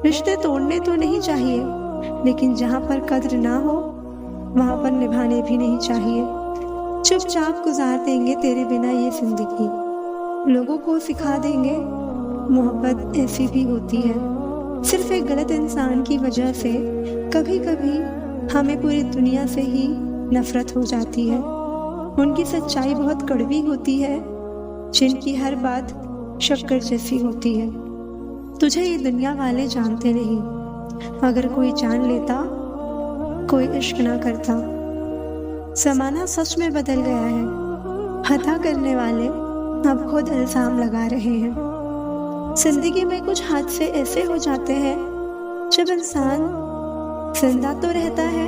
रिश्ते तोड़ने तो नहीं चाहिए, लेकिन जहाँ पर कद्र ना हो वहाँ पर निभाने भी नहीं चाहिए। चुपचाप गुजार देंगे तेरे बिना ये जिंदगी, लोगों को सिखा देंगे मोहब्बत ऐसी भी होती है। सिर्फ एक गलत इंसान की वजह से कभी कभी हमें पूरी दुनिया से ही नफरत हो जाती है। उनकी सच्चाई बहुत कड़वी होती है, जिनकी हर बात शक्कर जैसी होती है। तुझे ये दुनिया वाले जानते नहीं, अगर कोई जान लेता कोई इश्क ना करता। जमाना सच में बदल गया है, खता करने वाले अब खुद इल्जाम लगा रहे हैं। जिंदगी में कुछ हादसे ऐसे हो जाते हैं जब इंसान जिंदा तो रहता है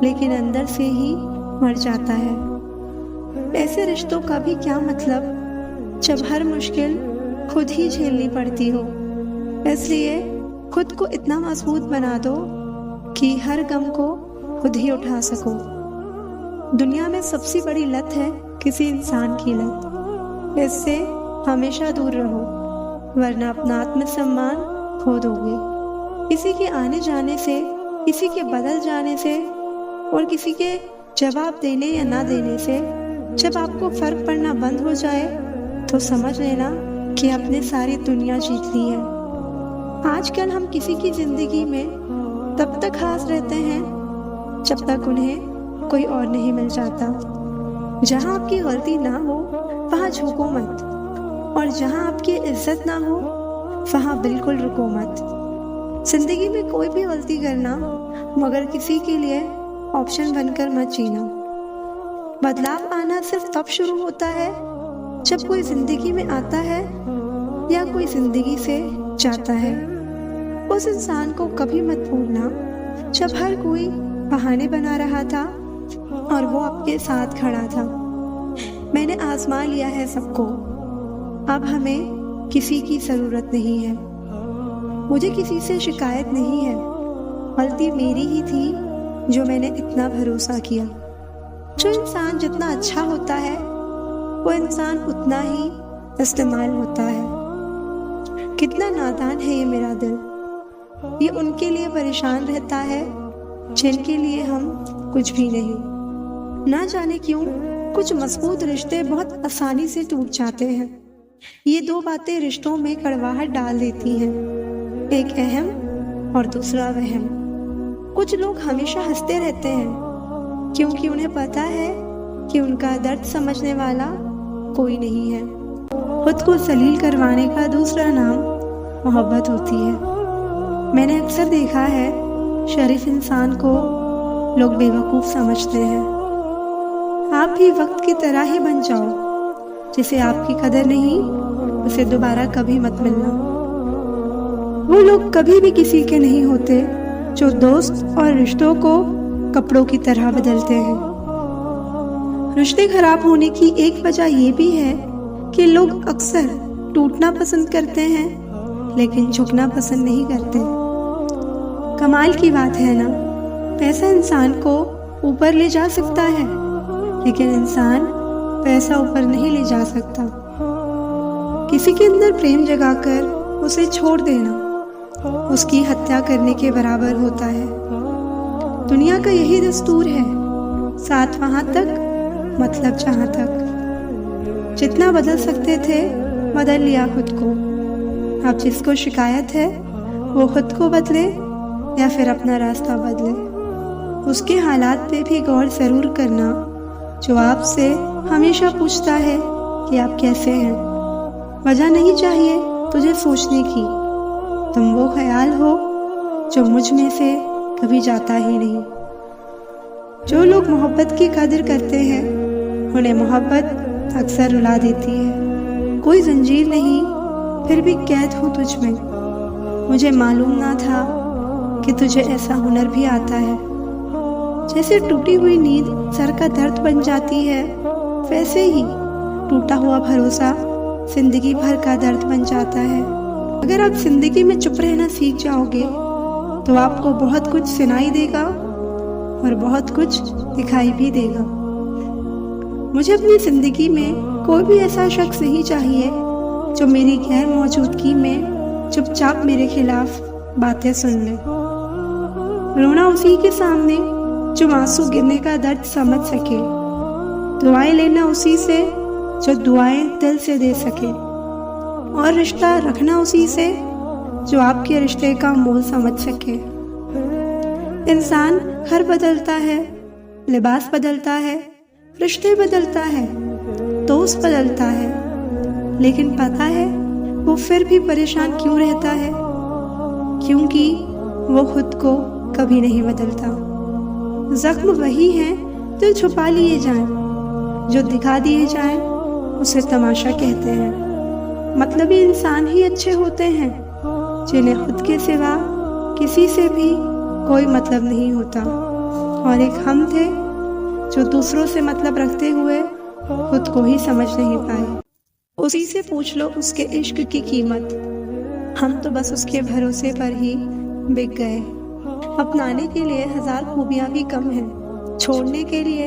लेकिन अंदर से ही मर जाता है। ऐसे रिश्तों का भी क्या मतलब जब हर मुश्किल खुद ही झेलनी पड़ती हो। इसलिए खुद को इतना मजबूत बना दो कि हर गम को खुद ही उठा सको। दुनिया में सबसे बड़ी लत है किसी इंसान की लत, इससे हमेशा दूर रहो वरना अपना आत्मसम्मान खो दोगे। किसी के आने जाने से, किसी के बदल जाने से और किसी के जवाब देने या ना देने से जब आपको फर्क पड़ना बंद हो जाए तो समझ लेना कि आपने सारी दुनिया जीत ली है। आजकल हम किसी की जिंदगी में तब तक खास रहते हैं जब तक उन्हें कोई और नहीं मिल जाता। जहां आपकी गलती ना हो वहां झुको मत, और जहां आपकी इज्जत ना हो वहां बिल्कुल रुको मत। जिंदगी में कोई भी गलती करना मगर किसी के लिए ऑप्शन बनकर मत जीना। बदलाव आना सिर्फ तब शुरू होता है जब कोई जिंदगी में आता है या कोई जिंदगी से जाता है। उस इंसान को कभी मत भूलना जब हर कोई बहाने बना रहा था और वो आपके साथ खड़ा था। मैंने आजमा लिया है सबको, अब हमें किसी की जरूरत नहीं है। मुझे किसी से शिकायत नहीं है, गलती मेरी ही थी जो मैंने इतना भरोसा किया। जो इंसान जितना अच्छा होता है वो इंसान उतना ही इस्तेमाल होता है। कितना नादान है ये मेरा दिल, ये उनके लिए परेशान रहता है जिनके लिए हम कुछ भी नहीं। ना जाने क्यों कुछ मजबूत रिश्ते बहुत आसानी से टूट जाते हैं। ये दो बातें रिश्तों में कड़वाहट डाल देती हैं, एक अहम और दूसरा वहम। कुछ लोग हमेशा हंसते रहते हैं क्योंकि उन्हें पता है कि उनका दर्द समझने वाला कोई नहीं है। खुद को जलील करवाने का दूसरा नाम मोहब्बत होती है। मैंने अक्सर देखा है शरीफ इंसान को लोग बेवकूफ़ समझते हैं। आप भी वक्त की तरह ही बन जाओ, जिसे आपकी कदर नहीं उसे दोबारा कभी मत मिलना। वो लोग कभी भी किसी के नहीं होते जो दोस्त और रिश्तों को कपड़ों की तरह बदलते हैं। रिश्ते खराब होने की एक वजह ये भी है कि लोग अक्सर टूटना पसंद करते हैं लेकिन झुकना पसंद नहीं करते। कमाल की बात है ना, पैसा इंसान को ऊपर ले जा सकता है लेकिन इंसान पैसा ऊपर नहीं ले जा सकता। किसी के अंदर प्रेम जगाकर उसे छोड़ देना उसकी हत्या करने के बराबर होता है। दुनिया का यही दस्तूर है, साथ वहां तक मतलब जहां तक। जितना बदल सकते थे बदल लिया खुद को। अब जिसको शिकायत है वो खुद को बदले या फिर अपना रास्ता बदले। उसके हालात पे भी गौर जरूर करना जो आपसे हमेशा पूछता है कि आप कैसे हैं। वजह नहीं चाहिए तुझे सोचने की, तुम वो ख्याल हो जो मुझ में से कभी जाता ही नहीं। जो लोग मोहब्बत की कदर करते हैं उन्हें मोहब्बत अक्सर रुला देती है। कोई जंजीर नहीं फिर भी कैद हूँ तुझ में। मुझे मालूम ना था कि तुझे ऐसा हुनर भी आता है। जैसे टूटी हुई नींद सर का दर्द बन जाती है, वैसे ही टूटा हुआ भरोसा जिंदगी भर का दर्द बन जाता है। अगर आप जिंदगी में चुप रहना सीख जाओगे तो आपको बहुत कुछ सुनाई देगा और बहुत कुछ दिखाई भी देगा। मुझे अपनी जिंदगी में कोई भी ऐसा शख्स नहीं चाहिए जो मेरी गैर मौजूदगी में चुपचाप मेरे खिलाफ बातें सुन ले। रोना उसी के सामने जो आंसू गिरने का दर्द समझ सके। दुआएं लेना उसी से जो दुआएं दिल से दे सके। और रिश्ता रखना उसी से जो आपके रिश्ते का मोल समझ सके। इंसान घर बदलता है, लिबास बदलता है, रिश्ते बदलता है, दोस्त बदलता है, लेकिन पता है वो फिर भी परेशान क्यों रहता है? क्योंकि वो खुद को कभी नहीं बदलता। जख्म वही हैं जो छुपा लिए जाएं, जो दिखा दिए जाएं उसे तमाशा कहते हैं। मतलबी इंसान ही अच्छे होते हैं जिन्हें खुद के सिवा किसी से भी कोई मतलब नहीं होता। और एक हम थे जो दूसरों से मतलब रखते हुए खुद को ही समझ नहीं पाए। उसी से पूछ लो उसके इश्क की कीमत। हम तो बस उसके भरोसे पर ही बिक गए। अपनाने के लिए 1000 खूबियां भी कम हैं, छोड़ने के लिए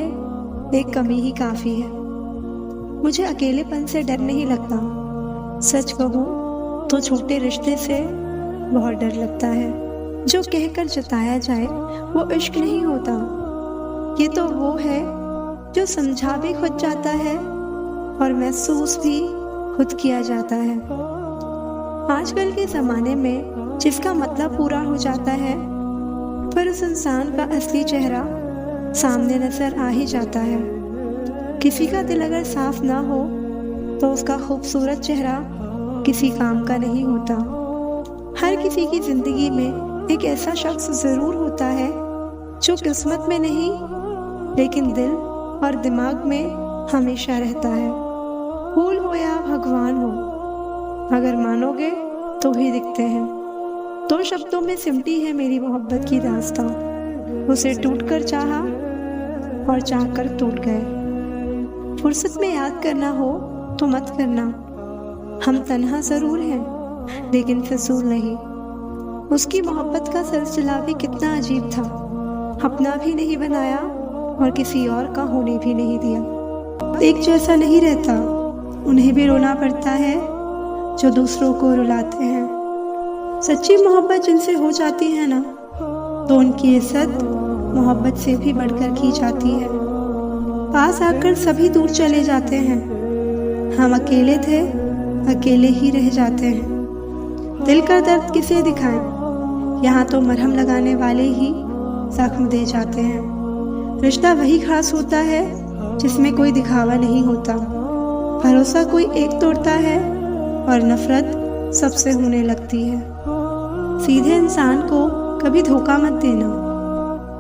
एक कमी ही काफी है। मुझे अकेलेपन से डर नहीं लगता, सच कहूँ तो छोटे रिश्ते से बहुत डर लगता है। जो कहकर जताया जाए वो इश्क नहीं होता, ये तो वो है जो समझा भी खुद जाता है और महसूस भी खुद किया जाता है। आजकल के ज़माने में जिसका मतलब पूरा हो जाता है पर उस इंसान का असली चेहरा सामने नजर आ ही जाता है। किसी का दिल अगर साफ ना हो तो उसका खूबसूरत चेहरा किसी काम का नहीं होता। हर किसी की जिंदगी में एक ऐसा शख्स जरूर होता है जो किस्मत में नहीं लेकिन दिल और दिमाग में हमेशा रहता है। फूल हो या भगवान हो, अगर मानोगे तो ही दिखते हैं। 2 शब्दों में सिमटी है मेरी मोहब्बत की दास्तां। उसे टूट कर चाहा और चाह कर टूट गए। फुर्सत में याद करना हो तो मत करना। हम तन्हा जरूर हैं लेकिन फिजूल नहीं। उसकी मोहब्बत का सिलसिला भी कितना अजीब था। अपना भी नहीं बनाया और किसी और का होने भी नहीं दिया। एक जैसा नहीं रहता, उन्हें भी रोना पड़ता है जो दूसरों को रुलाते हैं। सच्ची मोहब्बत जिनसे हो जाती है ना, तो उनकी इज्जत मोहब्बत से भी बढ़कर की जाती है। पास आकर सभी दूर चले जाते हैं। हम अकेले थे, अकेले ही रह जाते हैं। दिल का दर्द किसे दिखाएं? यहाँ तो मरहम लगाने वाले ही जख्म दे जाते हैं। रिश्ता वही खास होता है जिसमें कोई दिखावा नहीं होता। भरोसा कोई एक तोड़ता है और नफरत सबसे होने लगती है। सीधे इंसान को कभी धोखा मत देना,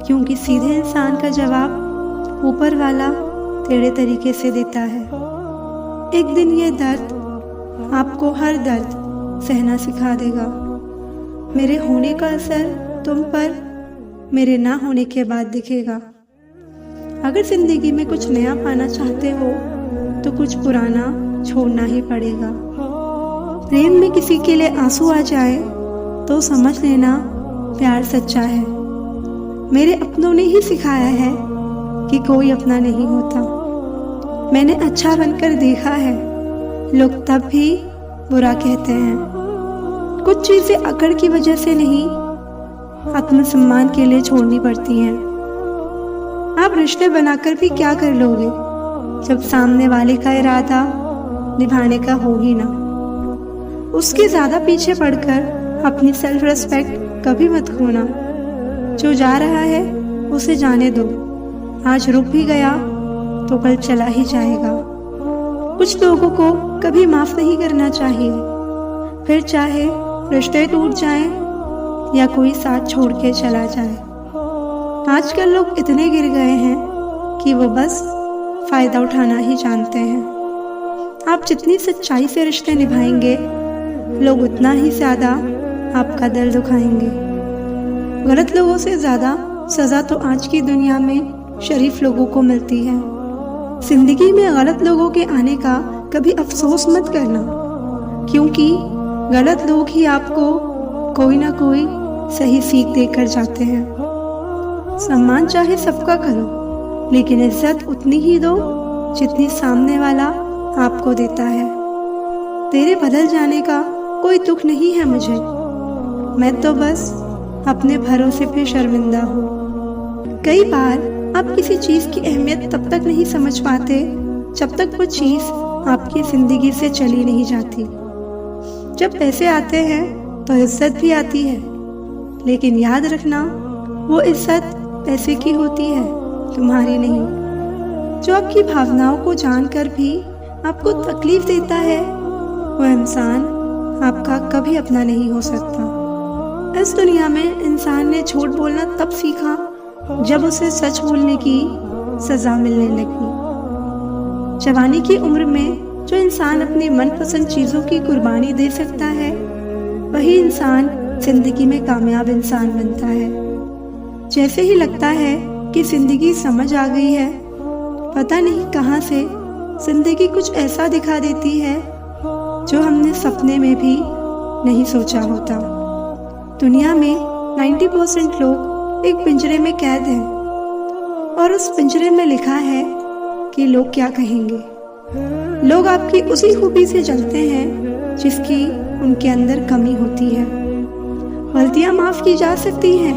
क्योंकि सीधे इंसान का जवाब ऊपर वाला टेढ़े तरीके से देता है। एक दिन ये दर्द आपको हर दर्द सहना सिखा देगा। मेरे होने का असर तुम पर मेरे ना होने के बाद दिखेगा। अगर जिंदगी में कुछ नया पाना चाहते हो तो कुछ पुराना छोड़ना ही पड़ेगा। प्रेम में किसी के लिए आंसू आ जाए तो समझ लेना प्यार सच्चा है। मेरे अपनों ने ही सिखाया है कि कोई अपना नहीं होता। मैंने अच्छा बनकर देखा है, लोग तब भी बुरा कहते हैं। कुछ चीजें अकड़ की वजह से नहीं, आत्मसम्मान के लिए छोड़नी पड़ती हैं। आप रिश्ते बनाकर भी क्या कर लोगे जब सामने वाले का इरादा निभाने का हो ही ना। उसके ज्यादा पीछे पड़कर अपनी सेल्फ रिस्पेक्ट कभी मत खोना। जो जा रहा है उसे जाने दो। आज रुक भी गया तो कल चला ही जाएगा। कुछ लोगों को कभी माफ नहीं करना चाहिए, फिर चाहे रिश्ते टूट जाएं या कोई साथ छोड़ के चला जाए। आजकल लोग इतने गिर गए हैं कि वो बस फायदा उठाना ही जानते हैं। आप जितनी सच्चाई से रिश्ते निभाएंगे, लोग उतना ही ज्यादा आपका दिल दुखाएंगे। गलत लोगों से ज्यादा सजा तो आज की दुनिया में शरीफ लोगों को मिलती है। जिंदगी में गलत लोगों के आने का कभी अफसोस मत करना, क्योंकि गलत लोग ही आपको कोई ना कोई सही सीख देकर जाते हैं। सम्मान चाहे सबका करो, लेकिन इज्जत उतनी ही दो जितनी सामने वाला आपको देता है। तेरे बदल जाने का कोई दुख नहीं है मुझे, मैं तो बस अपने भरोसे पे शर्मिंदा हूँ। कई बार आप किसी चीज़ की अहमियत तब तक नहीं समझ पाते जब तक वो चीज़ आपकी ज़िंदगी से चली नहीं जाती। जब पैसे आते हैं तो इज्जत भी आती है, लेकिन याद रखना वो इज्जत पैसे की होती है, तुम्हारी नहीं। जो आपकी भावनाओं को जानकर भी आपको तकलीफ देता है वो इंसान आपका कभी अपना नहीं हो सकता। इस दुनिया में इंसान ने झूठ बोलना तब सीखा जब उसे सच बोलने की सजा मिलने लगी। जवानी की उम्र में जो इंसान अपनी मनपसंद चीज़ों की कुर्बानी दे सकता है वही इंसान जिंदगी में कामयाब इंसान बनता है। जैसे ही लगता है कि जिंदगी समझ आ गई है, पता नहीं कहाँ से जिंदगी कुछ ऐसा दिखा देती है जो हमने सपने में भी नहीं सोचा होता। दुनिया में 90% लोग एक पिंजरे में कैद हैं और उस पिंजरे में लिखा है कि लोग क्या कहेंगे। लोग आपकी उसी खूबी से जलते हैं जिसकी उनके अंदर कमी होती है। गलतियां माफ की जा सकती हैं,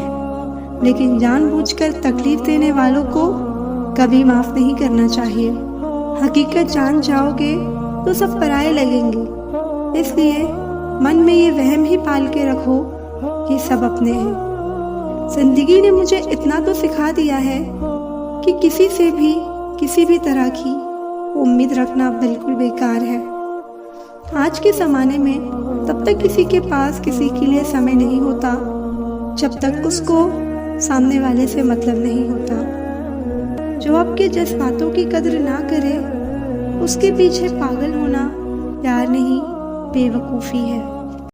लेकिन जानबूझकर तकलीफ देने वालों को कभी माफ नहीं करना चाहिए। हकीकत जान जाओगे तो सब पराये लगेंगे, इसलिए मन में ये वहम ही पाल के रखो कि सब अपने हैं। जिंदगी ने मुझे इतना तो सिखा दिया है कि किसी से भी किसी भी तरह की उम्मीद रखना बिल्कुल बेकार है। आज के ज़माने में तब तक किसी के पास किसी के लिए समय नहीं होता जब तक उसको सामने वाले से मतलब नहीं होता। जो आपके जज्बातों की कद्र ना करे उसके पीछे पागल होना प्यार नहीं बेवकूफ़ी है।